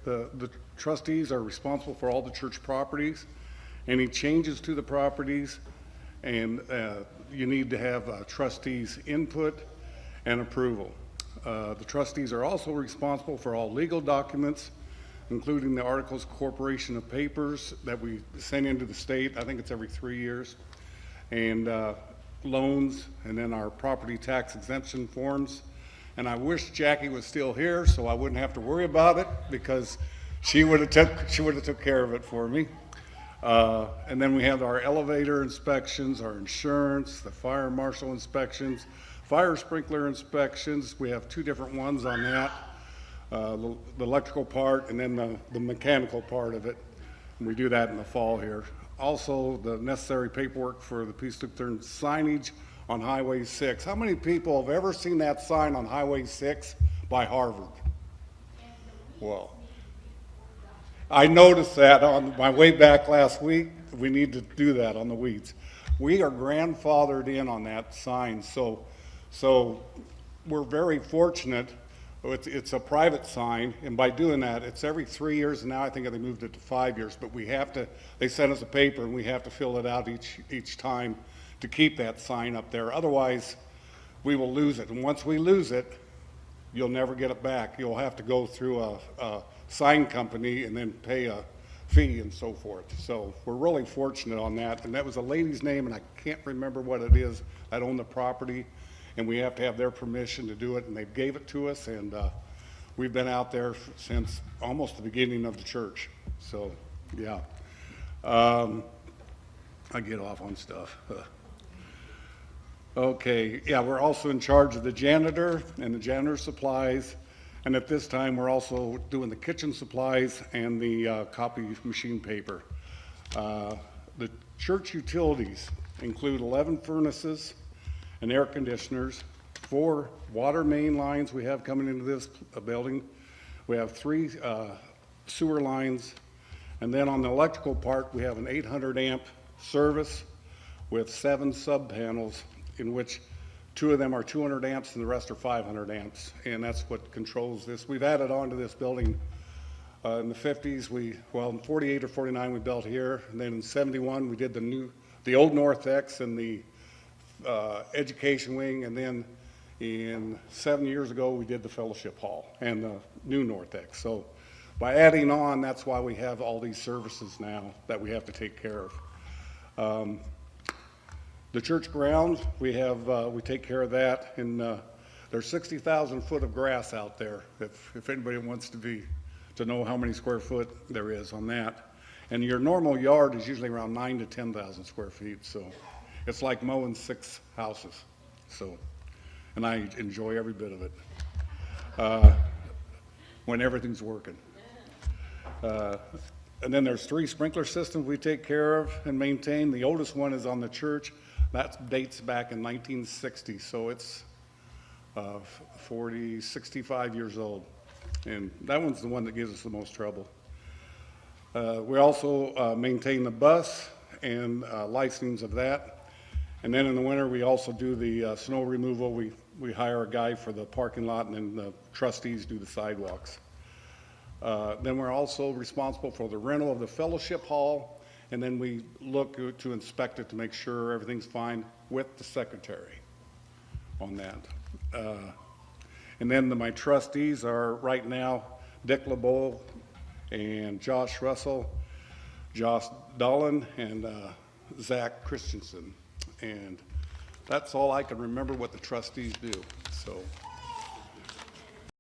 The trustees are responsible for all the church properties. Any changes to the properties, and you need to have trustees' input and approval. The trustees are also responsible for all legal documents, including the articles of corporation of papers that we send into the state. I think it's every 3 years, and loans, and then our property tax exemption forms. And I wish Jackie was still here so I wouldn't have to worry about it, because she would have took care of it for me. And then we have our elevator inspections, our insurance, the fire marshal inspections, fire sprinkler inspections. We have 2 different ones on that, the electrical part and then the mechanical part of it. And we do that in the fall here. Also, the necessary paperwork for the Peace Lutheran signage on Highway 6. How many people have ever seen that sign on Highway 6 by Harvard? Well, I noticed that on my way back last week. We need to do that on the weeds. We are grandfathered in on that sign, so we're very fortunate. It's a private sign, and by doing that, it's every 3 years, and now I think they moved it to 5 years, but we have to, they send us a paper, and we have to fill it out each time to keep that sign up there. Otherwise, we will lose it, and once we lose it, you'll never get it back. You'll have to go through a sign company and then pay a fee and so forth. So we're really fortunate on that, and that was a lady's name, and I can't remember what it is, that owned the property, and we have to have their permission to do it, and they gave it to us, and we've been out there since almost the beginning of the church. So yeah, I get off on stuff. Okay, yeah, we're also in charge of the janitor and the janitor supplies, and at this time we're also doing the kitchen supplies and the copy machine paper. The church utilities include 11 furnaces and air conditioners, 4 water main lines we have coming into this building. We have 3 sewer lines, and then on the electrical part we have an 800 amp service with 7 sub panels, in which 2 of them are 200 amps and the rest are 500 amps, and that's what controls this. We've added on to this building in the 50s. In 48 or 49 we built here, and then in 71 we did the old Northex and the education wing, and then in 7 years ago we did the fellowship hall and the new Northex. So by adding on, that's why we have all these services now that we have to take care of. The church grounds, we take care of that, and there's 60,000 foot of grass out there, if anybody wants to know how many square foot there is on that. And your normal yard is usually around 9,000 to 10,000 square feet, so it's like mowing 6 houses. So, and I enjoy every bit of it when everything's working. And then there's 3 sprinkler systems we take care of and maintain. The oldest one is on the church. That dates back in 1960, so it's 65 years old. And that one's the one that gives us the most trouble. We also maintain the bus and licensing of that. And then in the winter, we also do the snow removal. We hire a guy for the parking lot, and then the trustees do the sidewalks. Then we're also responsible for the rental of the fellowship hall, and then we look to inspect it to make sure everything's fine with the secretary on that. And then my trustees are right now Dick LeBeau and Josh Russell, Josh Dolan, and Zach Christensen. And that's all I can remember what the trustees do. So